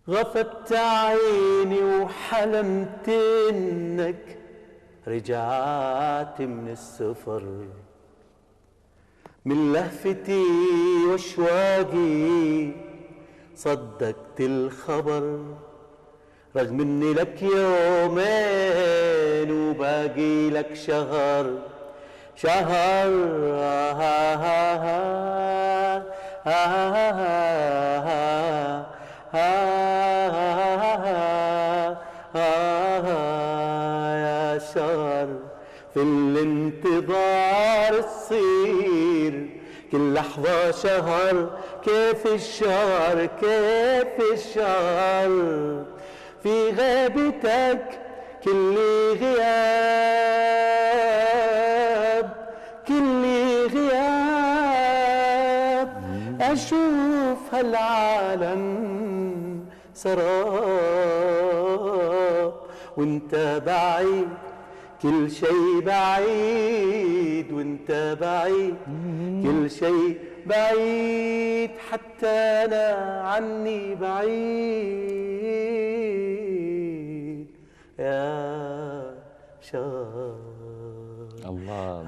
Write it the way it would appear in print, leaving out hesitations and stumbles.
غفت عيني وحلمت انك رجعت من السفر، من لهفتي واشواقي صدقت الخبر، رغم اني لك يومين وباقي لك شهر. شهر يا شهر في الانتظار تصير كل لحظة شهر. كيف الشهر كيف الشهر في غيبتك كل غياب كل غياب. أشوف هالعالم سراب وانت بعيد، كل شيء بعيد وانت بعيد، كل شيء بعيد حتى أنا عني بعيد يا شهر. الله.